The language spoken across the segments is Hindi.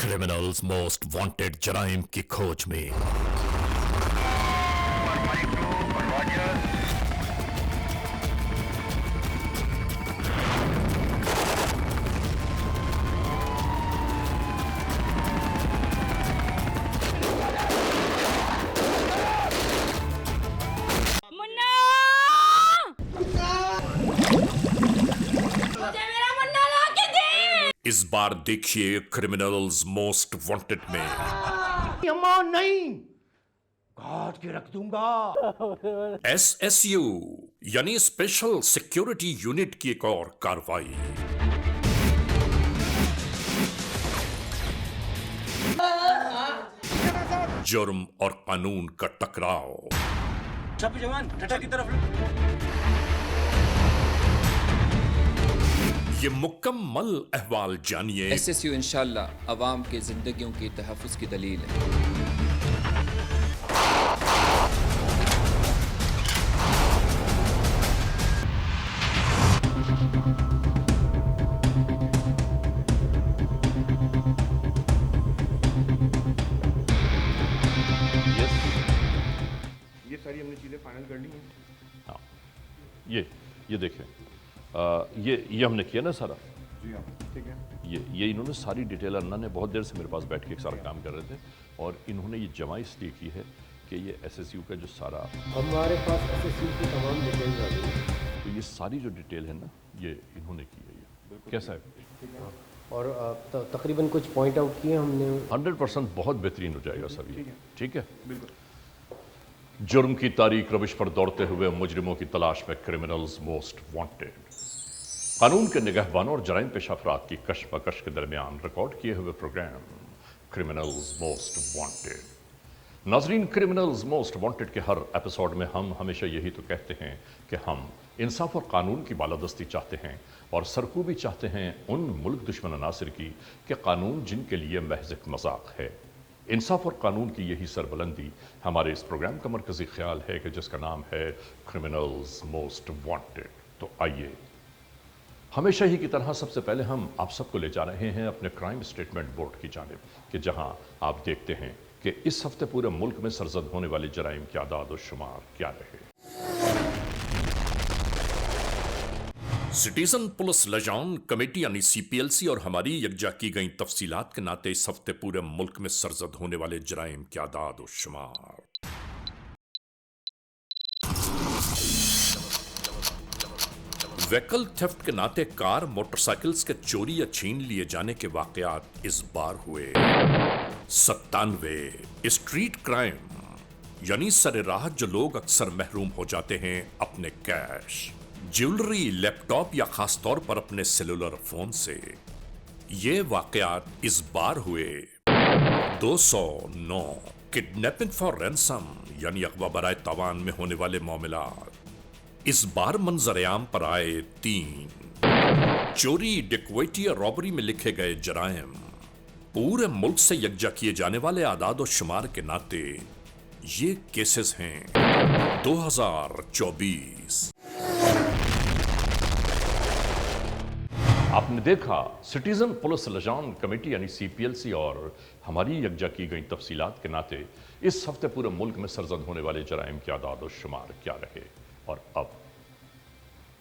क्रिमिनल्स मोस्ट वांटेड जराइम की खोज में। इस बार देखिए क्रिमिनल्स मोस्ट वांटेड में अम्मा नहीं, काट के रख दूंगा। SSU यानी स्पेशल सिक्योरिटी यूनिट की एक और कार्रवाई। जुर्म और कानून का टकराव। सब जवान टटा की तरफ। ये मुकम्मल अहवाल जानिए। SSU इंशाअल्लाह अवाम के जिंदगियों की तहफ़्फ़ुज़ की दलील है। ये सारी हमने चीज़ें फाइनल कर ली हैं। हाँ, ये देखिए, ये हमने किया ना सारा। जी हाँ, ठीक है। ये इन्होंने सारी डिटेल, अन्ना ने बहुत देर से मेरे पास बैठ के एक सारा काम कर रहे थे और इन्होंने ये जमा इसलिए की है कि ये SSU का जो सारा, हमारे पास SSU की तमाम डिटेल्स आ गई हैं। तो ये सारी जो डिटेल है ना, ये इन्होंने की है। ये कैसा है? और तकरीबन कुछ पॉइंट आउट किए हमने। 100% बहुत बेहतरीन हो जाएगा सब ये। ठीक है, बिल्कुल। जुर्म की तारीख रविश पर दौड़ते हुए मुजरिमों की तलाश में क्रिमिनल्स मोस्ट वांटेड। कानून के निगहबानों और जराइम पेशा अफराद की कशमकश के दरमियान रिकॉर्ड किए हुए प्रोग्राम क्रिमिनल्स मोस्ट वांटेड। नाजरीन, क्रिमिनल्स मोस्ट वांटेड के हर एपिसोड में हम हमेशा यही तो कहते हैं कि हम इंसाफ और कानून की बालादस्ती चाहते हैं और सरकूबी चाहते हैं उन मुल्क दुश्मन अनासिर की कि कानून जिनके लिए महज एक मजाक है। इंसाफ और कानून की यही सरबुलंदी हमारे इस प्रोग्राम का मरकजी ख्याल है कि जिसका नाम है क्रिमिनल्स मोस्ट वांटेड। तो आइए, हमेशा ही की तरह सबसे पहले हम आप सबको ले जा रहे हैं अपने क्राइम स्टेटमेंट बोर्ड की जानिब, कि जहां आप देखते हैं कि इस हफ्ते पूरे मुल्क में सरजद होने वाले जराइम के आदाद और शुमार क्या रहे। सिटीजन पुलिस लजान कमेटी यानी CPLC और हमारी यकजा की गई तफसीलात के नाते इस हफ्ते पूरे मुल्क में सरजद होने वाले जराइम के आदाद और शुमार। व्हीकल थेफ्ट के नाते कार मोटरसाइकिल्स के चोरी या छीन लिए जाने के वाकयात इस बार हुए 97। स्ट्रीट क्राइम यानी सरेराह जो लोग अक्सर महरूम हो जाते हैं अपने कैश, ज्वेलरी, लैपटॉप या खासतौर पर अपने सेलुलर फोन से। ये वाकयात इस बार हुए 209। किडनैपिंग फॉर रैंसम यानी अगवा बराए तावान में होने वाले मामलात इस बार मंजर-ए-आम पर आए 3। चोरी, डिक्वेटी और रॉबरी में लिखे गए जराइम पूरे मुल्क से यकजा किए जाने वाले आदाद और शुमार के नाते ये केसेस हैं 2024। आपने देखा, सिटीजन पुलिस लजान कमेटी यानी CPLC और हमारी यकजा की गई तफसीलात के नाते इस हफ्ते पूरे मुल्क में सरजद होने वाले जराइम के आदाद और शुमार क्या रहे। और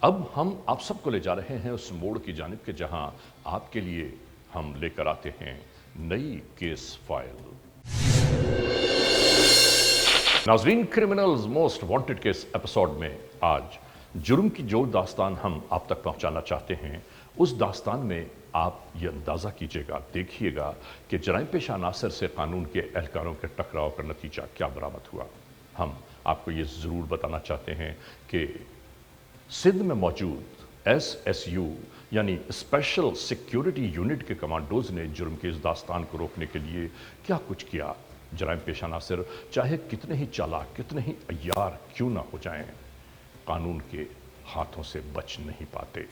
अब हम आप सबको ले जा रहे हैं उस मोड़ की जानिब के जहां आपके लिए हम लेकर आते हैं नई केस फाइल। नाजरीन, क्रिमिनल्स मोस्ट वांटेड के इस एपिसोड में आज जुर्म की जो दास्तान हम आप तक पहुंचाना चाहते हैं, उस दास्तान में आप ये अंदाज़ा कीजिएगा, देखिएगा कि जराइम पेशा अनासर से कानून के एहलकारों के टकराव का नतीजा क्या बरामद हुआ। हम आपको ये ज़रूर बताना चाहते हैं कि सिंध में मौजूद SSU यानी स्पेशल सिक्योरिटी यूनिट के कमांडोज ने जुर्म के इस दास्तान को रोकने के लिए क्या कुछ किया। जराइम पेशा अनासर चाहे कितने ही चालाक, कितने ही अय्यार क्यों ना हो जाएं, कानून के हाथों से बच नहीं पाते।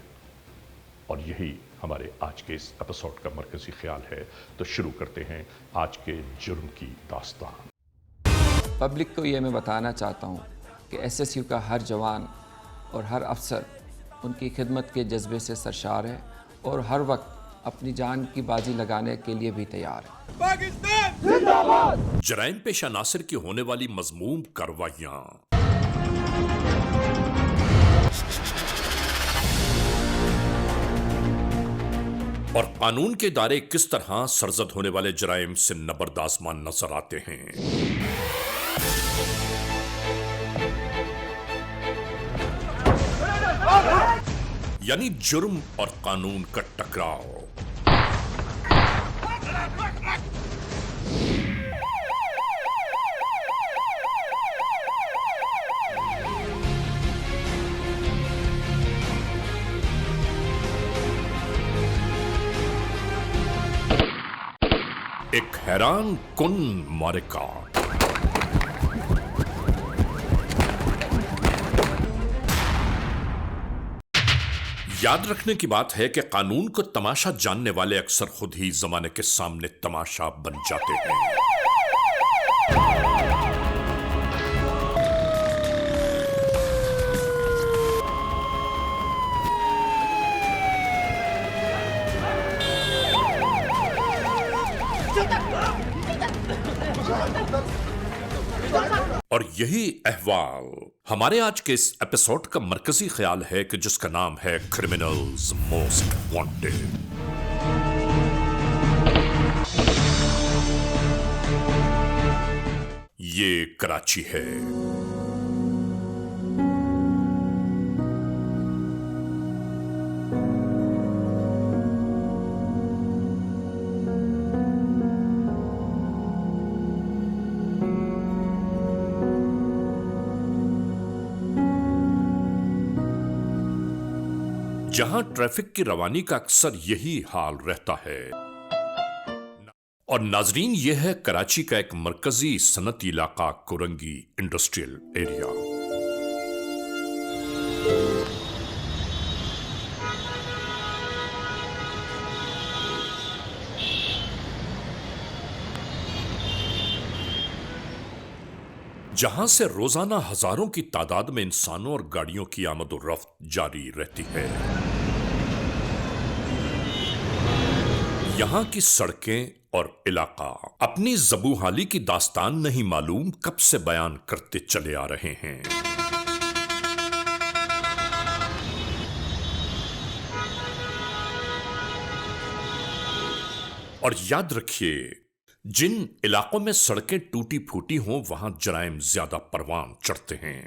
और यही हमारे आज के इस एपिसोड का मरकजी ख्याल है। तो शुरू करते हैं आज के जुर्म की दास्तान। पब्लिक को ये मैं बताना चाहता हूँ कि SSU का हर जवान और हर अफसर उनकी खिदमत के जज्बे से सरशार है और हर वक्त अपनी जान की बाजी लगाने के लिए भी तैयार है। जराइम पेशा नासिर की होने वाली मजमूम कार्रवाइयां, और कानून के दायरे किस तरह सरजद होने वाले जराइम से नबरदासमान नजर आते हैं। यानी जुर्म और कानून का टकराव। एक हैरान कुन मारिका। याद रखने की बात है कि कानून को तमाशा जानने वाले अक्सर खुद ही जमाने के सामने तमाशा बन जाते हैं। और यही अहवाल हमारे आज के इस एपिसोड का मरकजी ख्याल है कि जिसका नाम है क्रिमिनल्स मोस्ट वांटेड। ये कराची है। जहां ट्रैफिक की रवानी का अक्सर यही हाल रहता है। और नाजरीन, यह है कराची का एक मरकजी सनती इलाका, कोरंगी इंडस्ट्रियल एरिया। जहां से रोजाना हजारों की तादाद में इंसानों और गाड़ियों की आमद-ओ-रफ्त जारी रहती है। यहां की सड़कें और इलाका अपनी ज़बूहाली की दास्तान नहीं मालूम कब से बयान करते चले आ रहे हैं। और याद रखिए, जिन इलाकों में सड़कें टूटी फूटी हों वहां जराइम ज्यादा परवान चढ़ते हैं।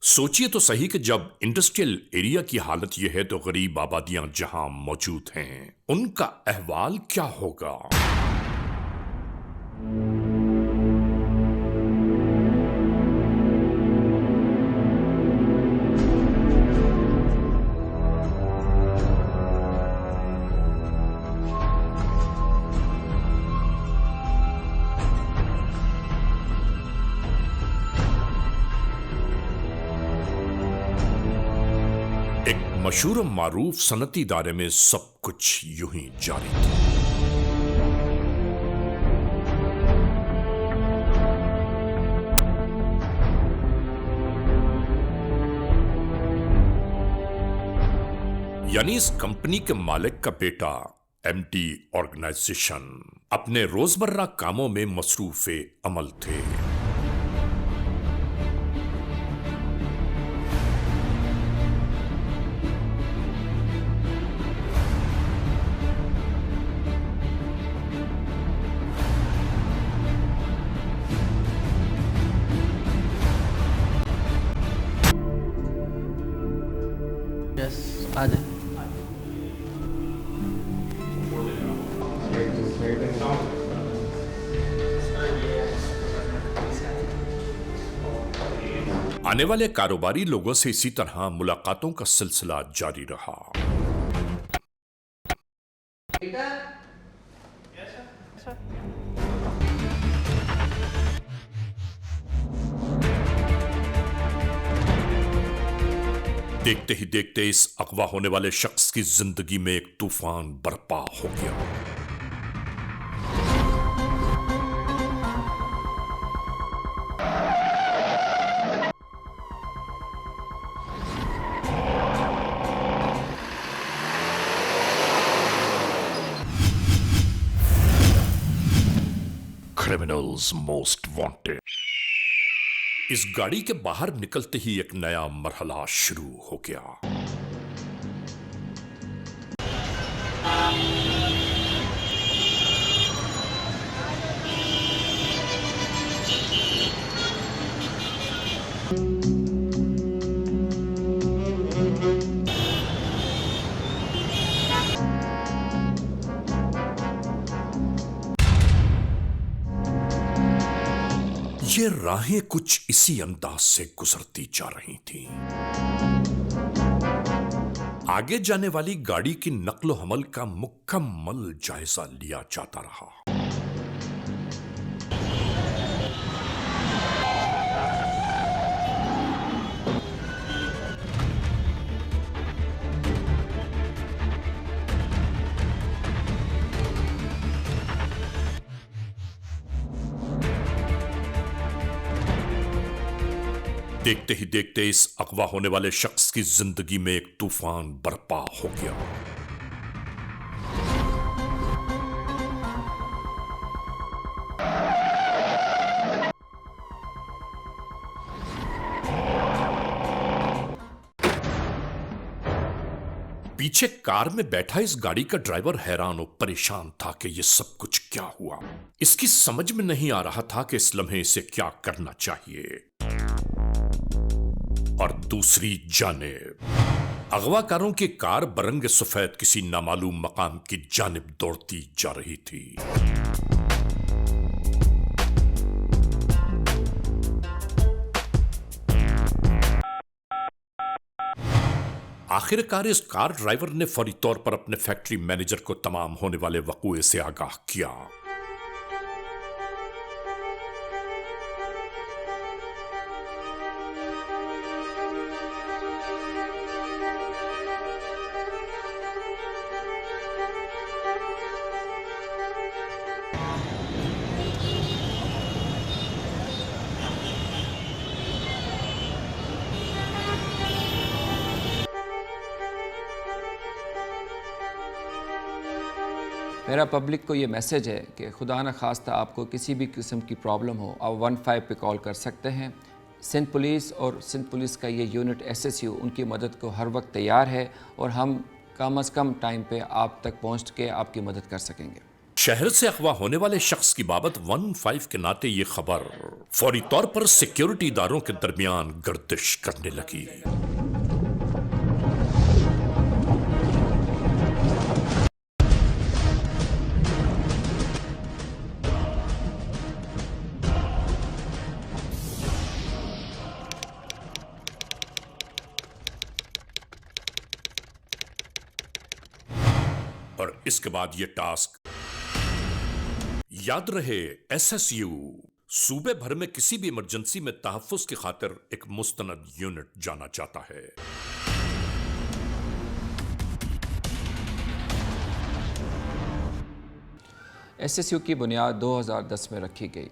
सोचिए तो सही कि जब इंडस्ट्रियल एरिया की हालत यह है तो गरीब आबादियां जहां मौजूद हैं उनका अहवाल क्या होगा। मशहूर मारूफ सनती इदारे में सब कुछ यूं ही जारी था। यानी इस कंपनी के मालिक का बेटा एमडी ऑर्गेनाइजेशन अपने रोजमर्रा कामों में मसरूफे अमल थे। आ जाए। आने वाले कारोबारी लोगों से इसी तरह मुलाकातों का सिलसिला जारी रहा। देखते ही देखते इस अगवा होने वाले शख्स की जिंदगी में एक तूफान बर्पा हो गया। Criminals most wanted. इस गाड़ी के बाहर निकलते ही एक नया मरहला शुरू हो गया। ये राहें कुछ इसी अंदाज से गुजरती जा रही थीं। आगे जाने वाली गाड़ी की नक्लो हमल का मुकम्मल जायजा लिया जाता रहा। देखते ही देखते इस अगवा होने वाले शख्स की जिंदगी में एक तूफान बर्पा हो गया। पीछे कार में बैठा इस गाड़ी का ड्राइवर हैरान और परेशान था कि यह सब कुछ क्या हुआ। इसकी समझ में नहीं आ रहा था कि इस लम्हे इसे क्या करना चाहिए। और दूसरी जानिब अगवाकारों की कार बरंग सफेद किसी नामालूम मकाम की जानिब दौड़ती जा रही थी। आखिरकार इस कार ड्राइवर ने फौरी तौर पर अपने फैक्ट्री मैनेजर को तमाम होने वाले वकूए से आगाह किया। मेरा पब्लिक को ये मैसेज है कि खुदा न खास्ता आपको किसी भी किस्म की प्रॉब्लम हो, आप 15 पे कॉल कर सकते हैं। सिंध पुलिस और सिंध पुलिस का ये यूनिट SSU उनकी मदद को हर वक्त तैयार है और हम कम अज़ कम टाइम पे आप तक पहुंच के आपकी मदद कर सकेंगे। शहर से अगवा होने वाले शख्स की बाबत 15 के नाते ये खबर फौरी तौर पर सिक्योरिटी इदारों के दरमियान गर्दिश करने लगी। और इसके बाद ये टास्क याद रहे, SSU सूबे भर में किसी भी इमरजेंसी में तहफ्फुज़ की खातिर एक मुस्तनद यूनिट जाना चाहता है। SSU की बुनियाद 2010 में रखी गई।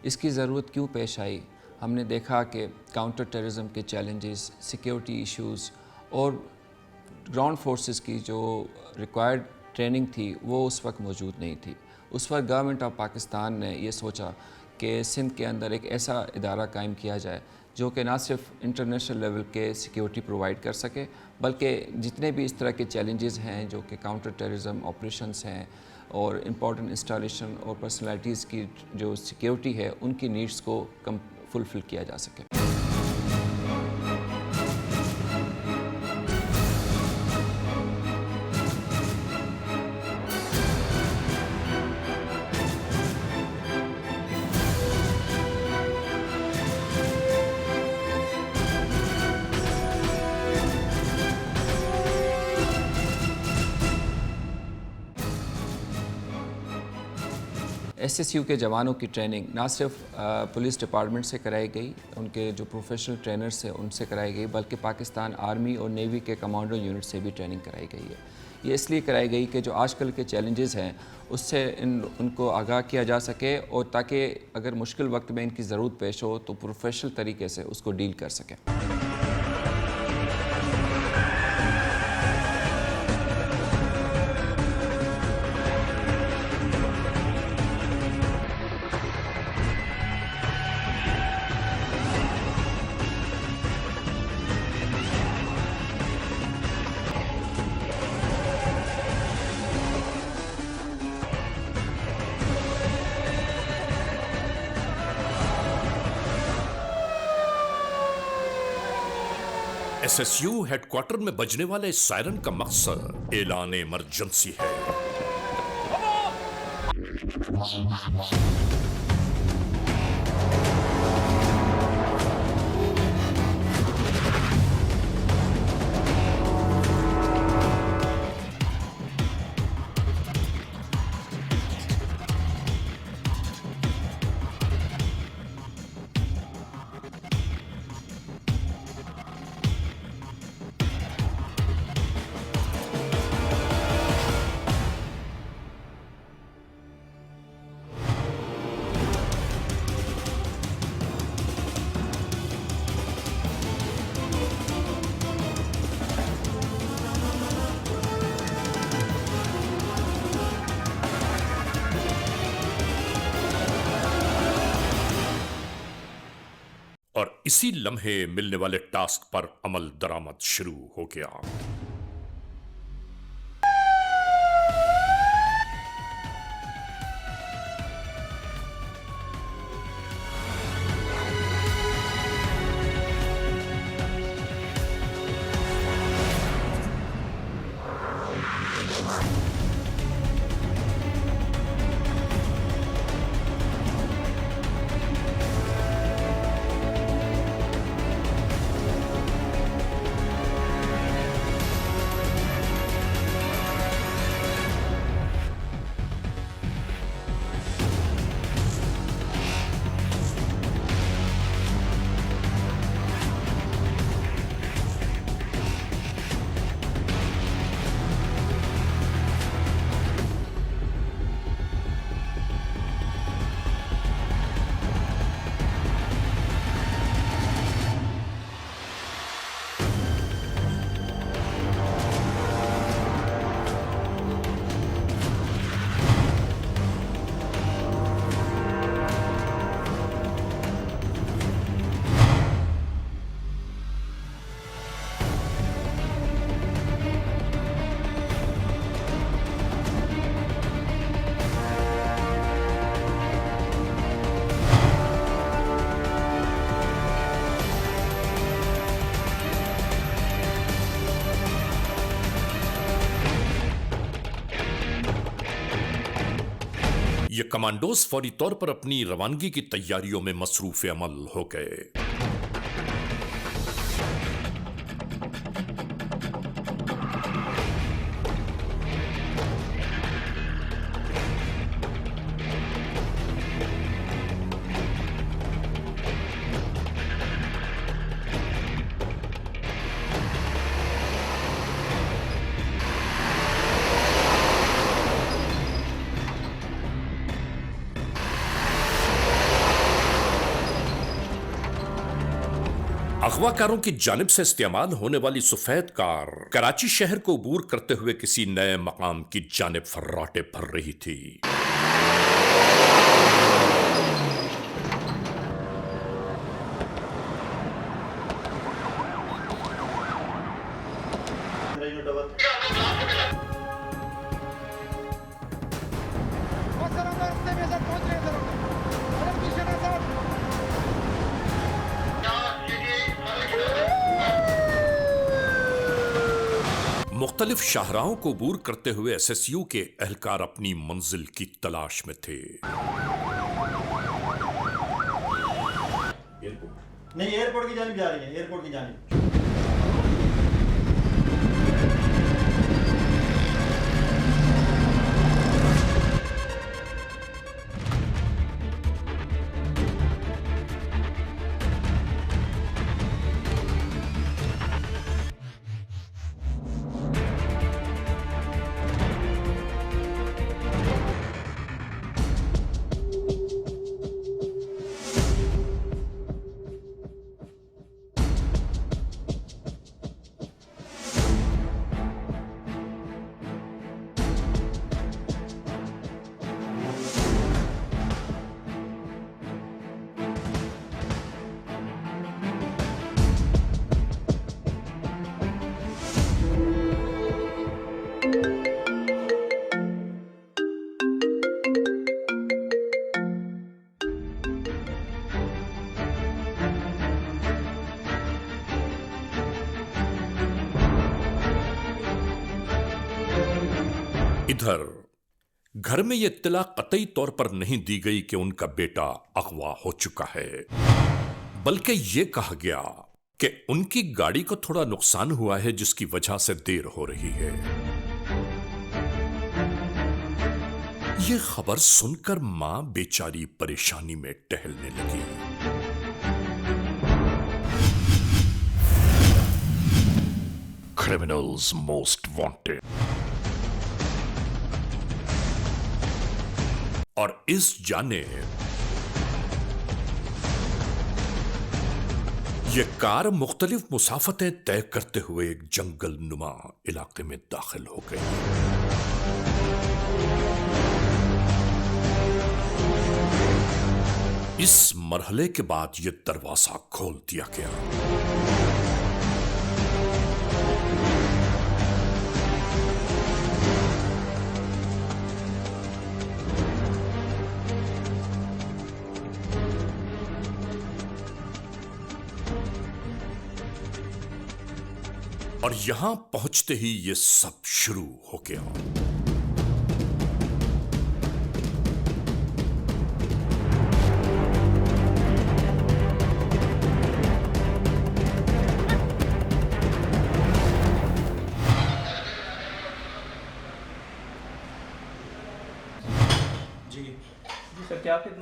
इसकी ज़रूरत क्यों पेश आई? हमने देखा कि काउंटर टेररिज्म के चैलेंजेस, सिक्योरिटी इश्यूज़ और ग्राउंड फोर्सेस की जो रिक्वायर्ड ट्रेनिंग थी वो उस वक्त मौजूद नहीं थी। उस वक्त गवर्नमेंट ऑफ पाकिस्तान ने ये सोचा कि सिंध के अंदर एक ऐसा इदारा कायम किया जाए जो कि ना सिर्फ इंटरनेशनल लेवल के सिक्योरिटी प्रोवाइड कर सके, बल्कि जितने भी इस तरह के चैलेंजेस हैं जो कि काउंटर टेररिज्म ऑपरेशंस हैं और इम्पॉर्टेंट इंस्टॉलेशन और पर्सनैलिटीज़ की जो सिक्योरिटी है उनकी नीड्स को फुलफ़िल किया जा सके। SSU के जवानों की ट्रेनिंग ना सिर्फ पुलिस डिपार्टमेंट से कराई गई, उनके जो प्रोफेशनल ट्रेनर्स हैं उनसे कराई गई, बल्कि पाकिस्तान आर्मी और नेवी के कमांडो यूनिट से भी ट्रेनिंग कराई गई है। ये इसलिए कराई गई कि जो आजकल के चैलेंजेस हैं उससे उनको आगाह किया जा सके और ताकि अगर मुश्किल वक्त में इनकी ज़रूरत पेश हो तो प्रोफेशनल तरीके से उसको डील कर सकें। एसएसयू हेडक्वार्टर में बजने वाले इस सायरन का मकसद ऐलान इमरजेंसी है। और इसी लम्हे मिलने वाले टास्क पर अमल दरामद शुरू हो गया। ये कमांडोज फौरी तौर पर अपनी रवानगी की तैयारियों में मसरूफ अमल हो गए। अगवाकारों की जानिब से इस्तेमाल होने वाली सफेद कार कराची शहर को अबूर करते हुए किसी नए मकाम की जानिब फर्राटे भर रही थी। मुख्तलिफ शाहराहों को अबूर करते हुए एसएसयू के एहलकार अपनी मंजिल की तलाश में थे। नहीं, एयरपोर्ट की जानिब जा रही है, एयरपोर्ट की जानिब। उधर घर में यह इत्तला कतई तौर पर नहीं दी गई कि उनका बेटा अगवा हो चुका है, बल्कि यह कहा गया कि उनकी गाड़ी को थोड़ा नुकसान हुआ है जिसकी वजह से देर हो रही है। यह खबर सुनकर मां बेचारी परेशानी में टहलने लगी। Criminals most wanted. और इस जानेब यह कार मुख्तलिफ मुसाफतें तय करते हुए एक जंगल नुमा इलाके में दाखिल हो गई। इस मरहले के बाद यह दरवाजा खोल दिया गया। और यहां पहुंचते ही यह सब शुरू हो गया।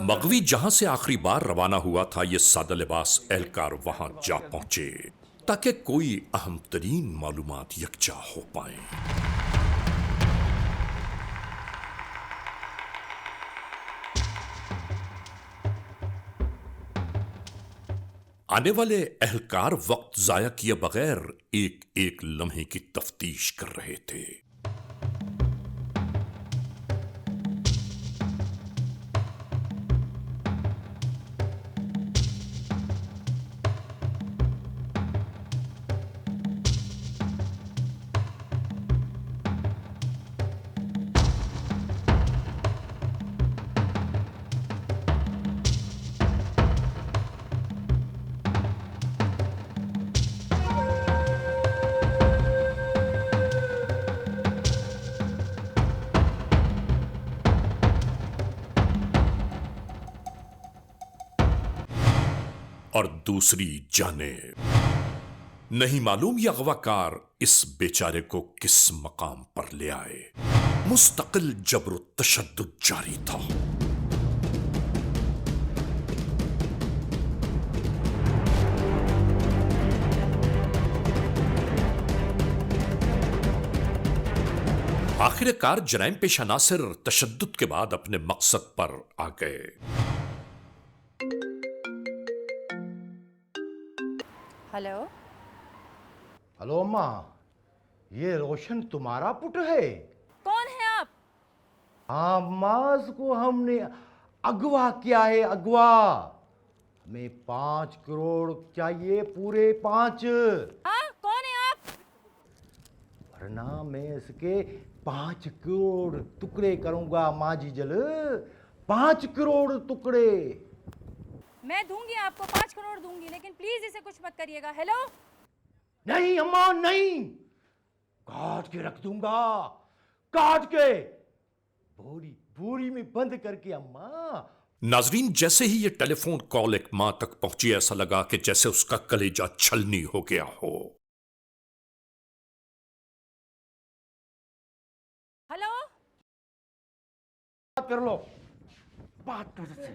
मगवी जहां से आखिरी बार रवाना हुआ था, यह सादा लिबास एहलकार वहां जा पहुंचे ताकि कोई अहम तरीन मालूमात यकजा हो पाए। आने वाले एहलकार वक्त जाया किए बगैर एक एक लम्हे की तफ्तीश कर रहे थे। और दूसरी जानेब नहीं मालूम यह अगवाकार इस बेचारे को किस मकाम पर ले आए। मुस्तकिल जबर तशद्दुद जारी था। आखिरकार जराइम पेशा नासिर तशद्दुद के बाद अपने मकसद पर आ गए। हेलो हेलो अम्मा, ये रोशन तुम्हारा पुट है? कौन है आप? हाँ अम्मा, उसको हमने अगवा किया है, अगवा। हमें 5 करोड़ चाहिए, पूरे 5। हाँ, कौन है आप? वरना मैं इसके 5 करोड़ टुकड़े करूंगा माँ जी जल। 5 करोड़ टुकड़े। मैं दूंगी आपको 5 करोड़ दूंगी, लेकिन प्लीज इसे कुछ मत करिएगा। हेलो? नहीं अम्मा नहीं, काट के रख दूंगा, काट के बोरी बोरी में बंद करके अम्मा। नाजरीन, जैसे ही यह टेलीफोन कॉल एक मां तक पहुंची, ऐसा लगा कि जैसे उसका कलेजा छलनी हो गया हो। हेलो? बात कर लो, बात कर से।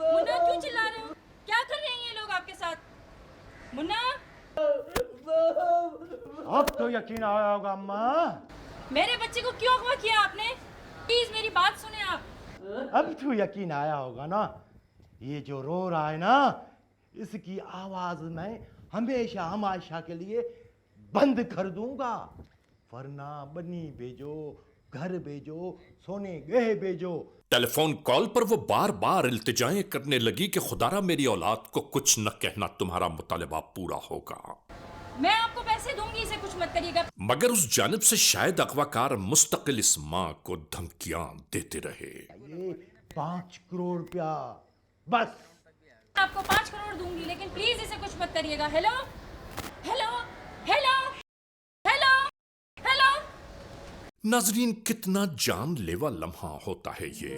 मुन्ना क्यों चिल्ला रहे हो? क्या कर रहे हैं ये लोग आपके साथ? मुन्ना? अब तो यकीन आया होगा अम्मा। मेरे बच्चे को क्यों अगवा किया आपने? प्लीज मेरी बात सुने आप। अब तो यकीन आया होगा ना। ये जो रो रहा है ना, इसकी आवाज मैं हमेशा हमेशा के लिए बंद कर दूंगा। वरना बनी भेजो, घर भेजो, सोने गहे भेजो। टेलीफोन कॉल पर वो बार बार इल्तिजाएं करने लगी कि खुदारा मेरी औलाद को कुछ न कहना, तुम्हारा मुतालिबा पूरा होगा। मैं आपको पैसे दूंगी, इसे कुछ मत करिएगा। मगर उस जानिब से शायद अगवाकार मुस्तकिल इस मां को धमकियां देते रहे। ये 5 करोड़ रुपया बस। आपको 5 करोड़ दूंगी, लेकिन प्लीज इसे कुछ मत करिएगा। Hello? Hello? Hello hello hello. नाजरीन, कितना जानलेवा लम्हा होता है ये।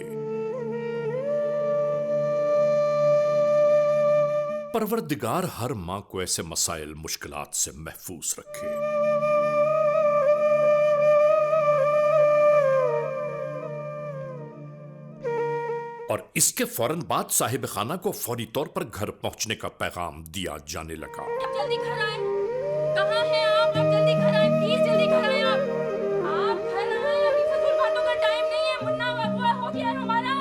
परवरदिगार हर मां को ऐसे मसाइल मुश्किलात से महफूज रखे। और इसके फौरन बाद साहिब खाना को फौरी तौर पर घर पहुंचने का पैगाम दिया जाने लगा। आप जल्दी घर आए। कहाँ हैं आप? आप जल्दी घर आए, प्लीज जल्दी घर आए। आप घर आए, अभी फजूल बातों का टाइम नहीं है। मुन्ना अगवा हो गया है हमारा।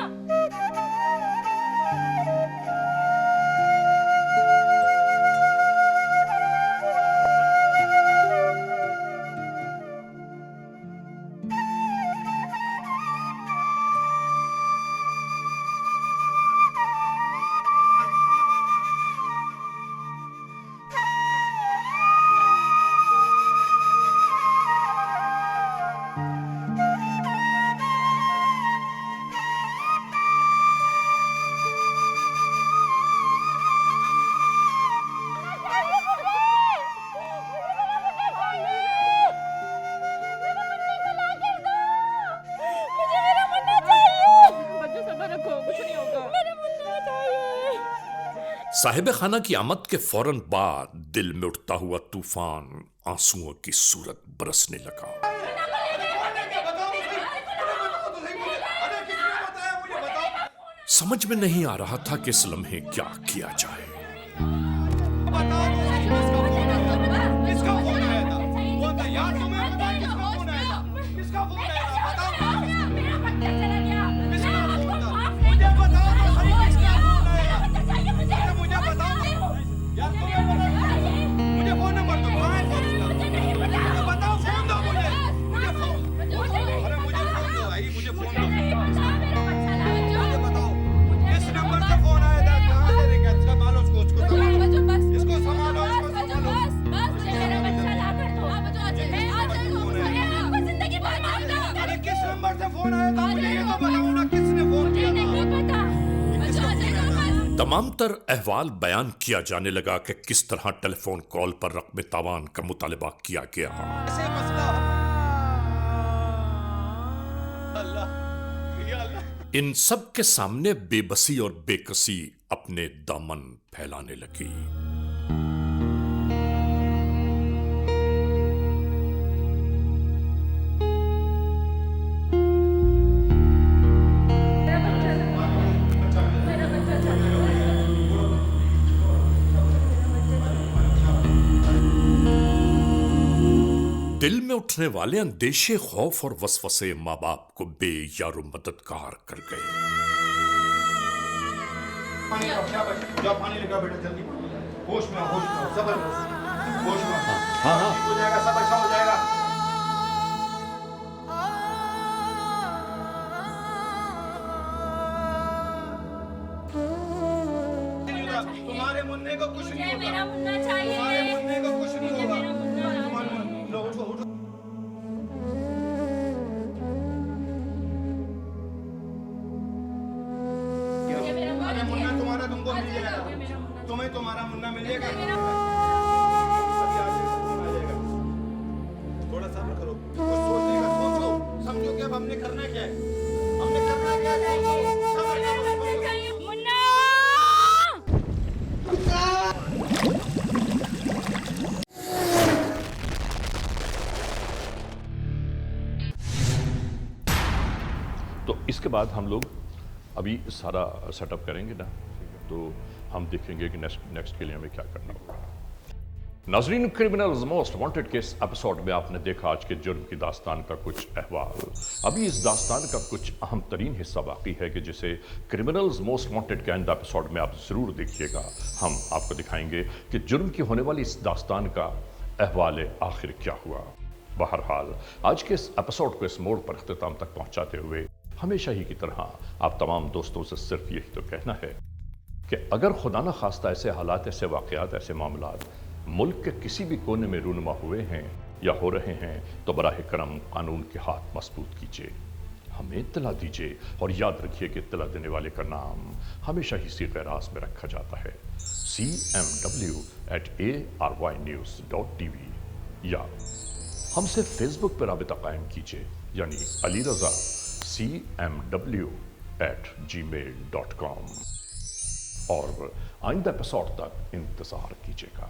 साहिब खाना की आमद के फौरन बाद दिल में उठता हुआ तूफान आंसुओं की सूरत बरसने लगा। समझ में नहीं आ रहा था कि इस लम्हे क्या किया जाए। किसका फोन आया था? वो तो याद तुम्हें पता है किसका फोन आया था? किसका फोन आया था? बताओ। किसका फोन था? मुझे बताओ तो सही, किसका फोन आया था? मुझे बताओ यार, तुम्हें पता है? मुझे फोन नंबर दो। कहाँ है फोन उसका? मुझे बताओ, फोन दो मुझे। मुझे फोन, अरे मुझे फोन दो भाई, मुझे फोन दो। मुझे बताओ किस नंबर से फोन आया था? कहाँ से लेके? संभालो उसको, उसको संभालो, इसको संभालो, इसको संभालो। अरे किस नंबर से फोन आया था? मुझे ये तो बताओ ना, किसने फोन किया था? तमाम तर अहवाल बयान किया जाने लगा कि किस तरह टेलीफोन कॉल पर रकम तावान का मुतालबा किया गया। ऐसे मसला। अल्लाह, या अल्लाह। इन सब के सामने बेबसी और बेकसी अपने दामन फैलाने लगी। दिल में उठने वाले अंदेशे, खौफ और वसवसे माँ बाप को बेयारो मददगार कर गए। जाओ पानी लेकर बेटा, जल्दी होश में आओ, होश में आओ, सबर होश में आओ। हाँ हो जाएगा, सब अच्छा हो जाएगा। तुम्हारे मुन्ने को कुछ नहीं होगा। मेरा मुन्ना चाहिए। तुम्हारे मुन्ने को कुछ नहीं होगा। लो उठो, उठो। अरे मुन्ना तुम्हारा तुमको मिल जाएगा। तुम्हें तुम्हारा मुन्ना मिल जाएगा। अभी आ जाएगा। थोड़ा सब्र करो, कुछ सोचने का सोचो, समझो कि अब हमने करना क्या है। हमने करना क्या है, सोचो, सब्र करो। मुन्ना तो इसके बाद हम लोग अभी सारा सेटअप करेंगे ना, तो हम देखेंगे कि नेक्स्ट के लिए हमें क्या करना होगा। नाजरीन, criminals most wanted case episode में आपने देखा आज के जुर्म की दास्तान का कुछ अहवाल। अभी इस दास्तान का कुछ अहम तरीन हिस्सा बाकी है कि जिसे क्रिमिनल्स मोस्ट वांटेड के एंड एपिसोड में आप ज़रूर देखिएगा। हम आपको दिखाएंगे कि जुर्म की होने वाली इस दास्तान का अहवाल आखिर क्या हुआ। बहरहाल आज के इस एपिसोड को इस मोड़ पर अख्तिताम तक पहुंचाते हुए हमेशा ही की तरह आप तमाम दोस्तों से सिर्फ यही तो कहना है कि अगर खुदा न खास्ता ऐसे हालात, ऐसे वाक़यात, ऐसे मामलात मुल्क के किसी भी कोने में रूनुमा हुए हैं या हो रहे हैं, तो बराह करम कानून के हाथ मजबूत कीजिए, हमें इत्तला दीजिए और याद रखिए कि इत्तला देने वाले का नाम हमेशा ही सीग़े राज़ में रखा जाता है। CMW@ARYnews.tv। या हमसे फेसबुक पर राबिता कायम कीजिए, यानी अली रजा CMW@gmail.com। और आइंदा एपिसोड तक इंतजार कीजिएगा।